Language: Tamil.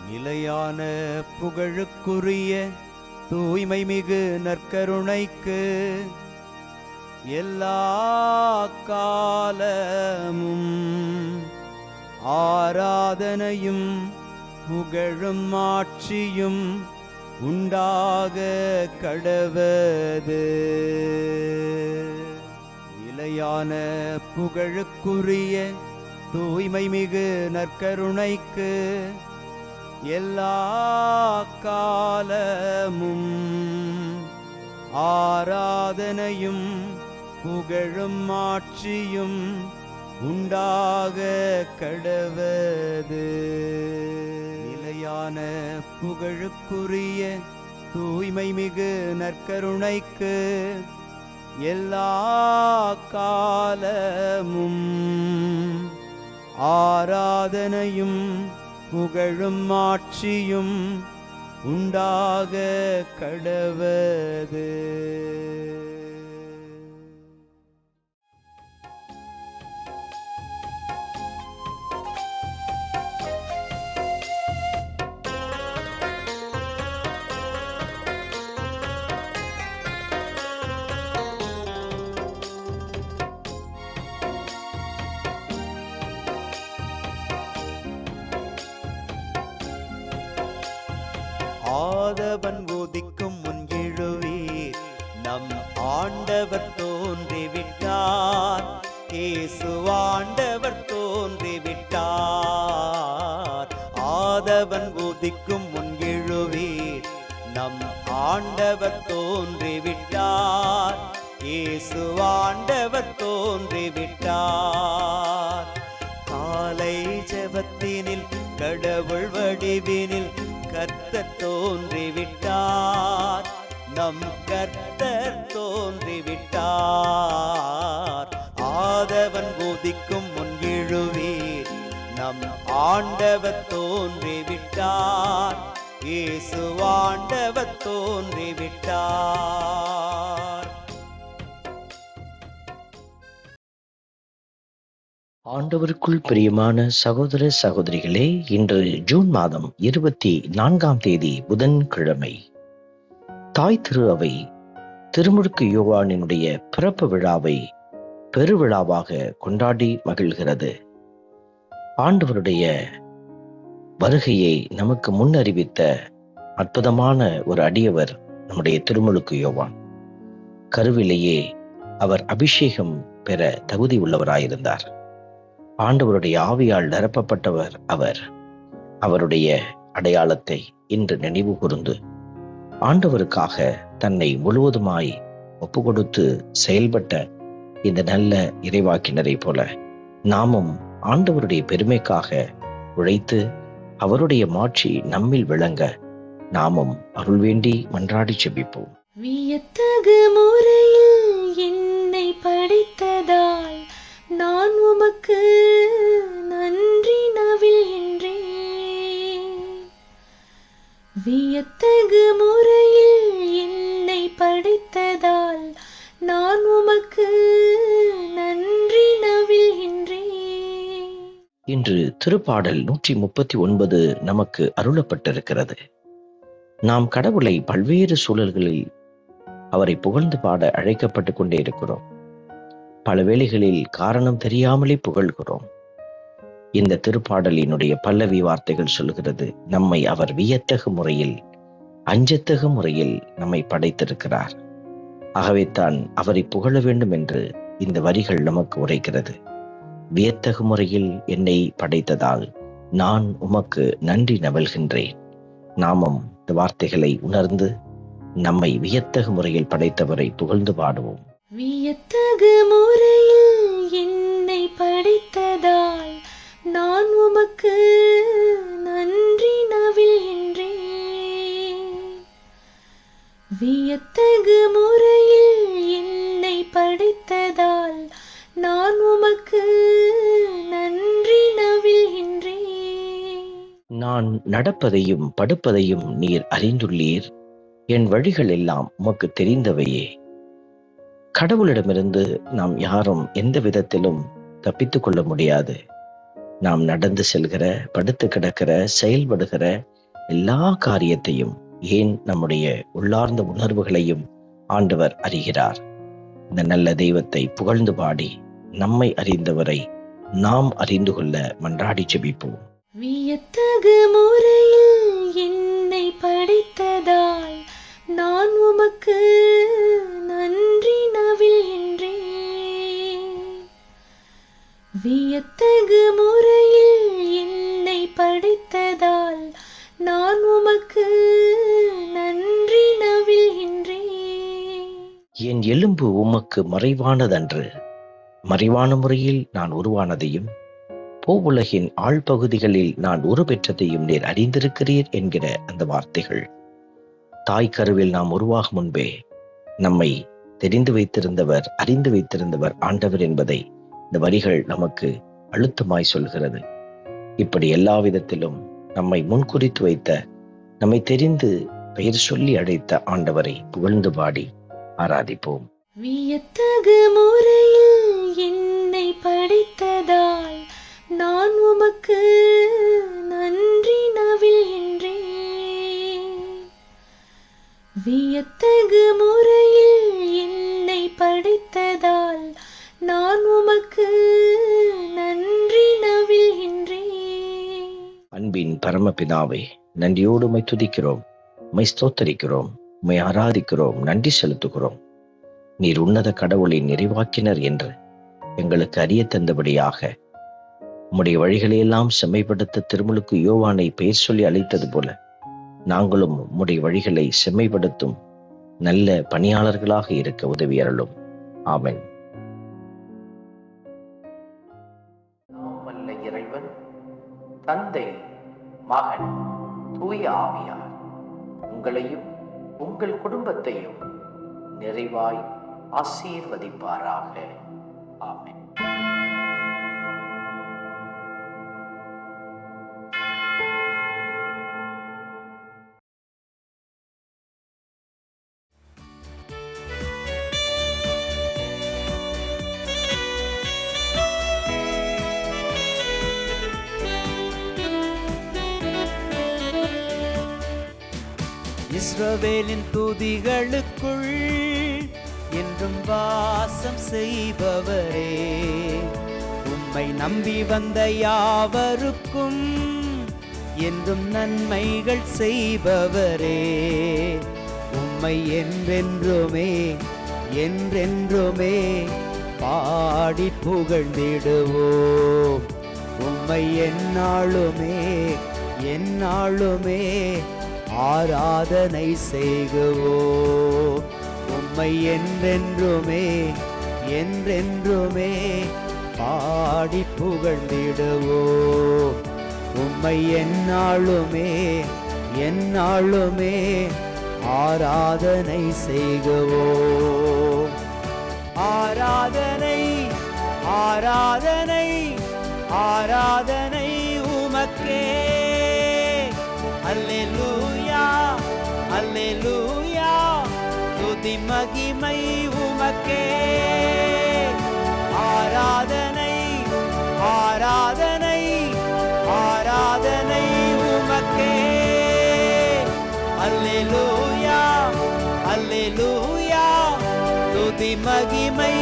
நிலையான புகழுக்குரிய தூய்மை மிகு நற்கருணைக்கு எல்லா காலமும் ஆராதனையும் புகழும் ஆட்சியும் உண்டாக கடவது. நிலையான புகழுக்குரிய தூய்மை மிகு நற்கருணைக்கு எல்லா காலமும் ஆராதனையும் புகழும் ஆட்சியும் உண்டாக கடவது. நிலையான புகழுக்குரிய தூய்மை மிகு நற்கருணைக்கு எல்லா காலமும் ஆராதனையும் புகழும் ஆட்சியும் உண்டாக கடவது. ஆதவன் உதிக்கும் முன் எழுவீர், நம் ஆண்டவர் தோன்றிவிட்டார். இயேசு ஆண்டவர் தோன்றிவிட்டார். ஆதவன் உதிக்கும் முன் எழுவீர், நம் ஆண்டவர் தோன்றிவிட்டார். இயேசு ஆண்டவர் தோன்றிவிட்டார். காலை ஜெபத்தினில் கடவுள் வடிவினில் கர்த்தர் தோன்றிவிட்டார். நம் கர்த்தர் தோன்றிவிட்டார். ஆதவன் உதிக்கும் முன் எழுவீர், நம் ஆண்டவர் தோன்றிவிட்டார். இயேசு ஆண்டவர் தோன்றிவிட்டார். ஆண்டவருக்குள் பிரியமான சகோதர சகோதரிகளே, இன்று ஜூன் மாதம் 24 புதன்கிழமை. தாய் திரு அவை திருமுழுக்கு யோவானினுடைய பிறப்பு விழாவை பெருவிழாவாக கொண்டாடி மகிழ்கிறது. ஆண்டவருடைய வருகையை நமக்கு முன்னறிவித்த அற்புதமான ஒரு அடியவர் நம்முடைய திருமுழுக்கு யோவான். கருவிலேயே அவர் அபிஷேகம் பெற தகுதி உள்ளவராயிருந்தார். ஆண்டவருடைய ஆவியால் நிரப்பப்பட்டவர் அவர். அவருடைய அடையாளத்தை இன்று நினைவு கூர்ந்து ஆண்டவருக்காக தன்னை முழுவதுமாய் ஒப்பு கொடுத்து செயல்பட்ட இந்த நல்ல இறைவாக்கினரை போல நாமும் ஆண்டவருடைய பெருமைக்காக உழைத்து அவருடைய மாட்சி நம்மில் விளங்க நாமும் அருள் வேண்டி மன்றாடி செபிப்போம். வியத்தகு முறையில் என்னை படைத்ததால் நான் உமக்கு நன்றி நவில்கின்றேன். வியத்தகு முறையில் என்னை படைத்ததால் நான் உமக்கு நன்றி நவில்கின்றேன். இன்று திருப்பாடல் 139 நமக்கு அருளப்பட்டிருக்கிறது. நாம் கடவுளை பல்வேறு சூழல்களில் அவரை புகழ்ந்து பாட அழைக்கப்பட்டு கொண்டே இருக்கிறோம். பல வேளைகளில் காரணம் தெரியாமலே புகழ்கிறோம். இந்த திருப்பாடலினுடைய பல்லவி வார்த்தைகள் சொல்கிறது, நம்மை அவர் வியத்தகு முறையில், அஞ்சத்தகு முறையில் நம்மை படைத்திருக்கிறார். ஆகவே தான் அவரை புகழ வேண்டும் என்று இந்த வரிகள் நமக்கு உரைக்கிறது. வியத்தகு முறையில் என்னை படைத்ததால் நான் உமக்கு நன்றி நவல்கின்றேன். நாமும் இந்த வார்த்தைகளை உணர்ந்து நம்மை வியத்தகு முறையில் படைத்தவரை புகழ்ந்து பாடுவோம். வியத்தகு முறையில் என்னை படைத்ததால் நான் உமக்கு நன்றி நவில்கின்றேன். வியத்தகு முறையில் என்னை படைத்ததால் நான் உமக்கு நன்றி நவில்கின்றேன். நான் நடப்பதையும் படுப்பதையும் நீர் அறிந்துள்ளீர். என் வழிகள் எல்லாம் உமக்கு தெரிந்தவையே. கடவுளிடமிருந்து நாம் யாரும் எந்த விதத்திலும் தப்பித்துக் கொள்ள முடியாது. நாம் நடந்து செல்கிற, படுத்து கிடக்கிற, செயல்படுகிற எல்லா காரியத்தையும், ஏன் நம்முடைய உள்ளார்ந்த உணர்வுகளையும் ஆண்டவர் அறிகிறார். இந்த நல்ல தெய்வத்தை புகழ்ந்து பாடி நம்மை அறிந்தவரை நாம் அறிந்து கொள்ள மன்றாடி ஜெபிப்போம். வியத்தகு முறையில் என்னை படைத்ததால் நான் உமக்கு நன்றி நவில்கின்றேன். வியத்தகு முறையில் என்னை படைத்ததால் நான் உமக்கு நன்றி நவில்கின்றேன். என் எலும்பு உமக்கு மறைவானதன்று, மறைவான முறையில் நான் உருவானதையும் பூவுலகின் ஆழ்பகுதிகளில் நான் உருப்பெற்றதையும் நீர் அறிந்திருக்கிறீர் என்கிற அந்த வார்த்தைகள் தாய் கருவில் நாம் உருவாகும் முன்பே நம்மை தெரிந்து வைத்திருந்தவர், அறிந்து வைத்திருந்தவர் ஆண்டவர் என்பதை இந்த வரிகள் நமக்கு அழுத்தமாய் சொல்கிறது. இப்படி எல்லா விதத்திலும் நம்மை முன்குறித்து வைத்த, நம்மை தெரிந்து பெயர் சொல்லி அழைத்த ஆண்டவரை புகழ்ந்து பாடி ஆராதிப்போம். வியத்தகு முறையில் என்னை படைத்ததால் நான் உமக்கு நன்றி நவில்கின்றேன். வியத்தகு முறையில் என்னை படைத்ததால் நான் உமக்கு நன்றி நவில்கின்றேன். அன்பின் பரமபிதாவே, நன்றியோடு உம்மை துதிக்கிறோம், உம்மை ஸ்தோத்தரிக்கிறோம், உம்மை ஆராதிக்கிறோம், நன்றி செலுத்துகிறோம். நீர் உன்னத கடவுளின் நிறைவாக்கினர் என்று எங்களுக்கு அறிய தந்தபடியாக உம்முடைய வழிகளையெல்லாம் செம்மைப்படுத்த திருமுழுக்கு யோவானை பெயர் சொல்லி அழைத்தது போல நாங்களும் உம்முடைய வழிகளை செம்மைப்படுத்தும் நல்ல பணியாளர்களாக இருக்க உதவி அருளும். ஆமென். வல்ல இறைவன் தந்தை, மகன், தூய ஆவியார் உங்களையும் உங்கள் குடும்பத்தையும் நிறைவாய் ஆசீர்வதிப்பாராக. ஆமென். இஸ்ரவேலின் துதிகளுக்குள் என்றும் வாசம் செய்பவரே, உம்மை நம்பி வந்த யாவருக்கும் என்றும் நன்மைகள் செய்பவரே, உம்மை என்றென்றுமே என்றென்றுமே பாடி புகழ்ந்திடுவோம். உம்மை எந்நாளுமே எந்நாளுமே ஆராதனை செய்குவோம். உம்மை என்றென்றுமே என்றென்றுமே பாடி புகழ்ந்திடுவோம். உம்மை எந்நாளுமே எந்நாளுமே ஆராதனை செய்குவோம். ஆராதனை ஆராதனை ஆராதனை உமக்கே. அல்லேலூயா அல்லேலூயா, துதி மகிமை உமக்கே. ஆராதனை ஆராதனை ஆராதனை உமக்கே. அல்லேலூயா அல்லேலூயா, துதி மகிமை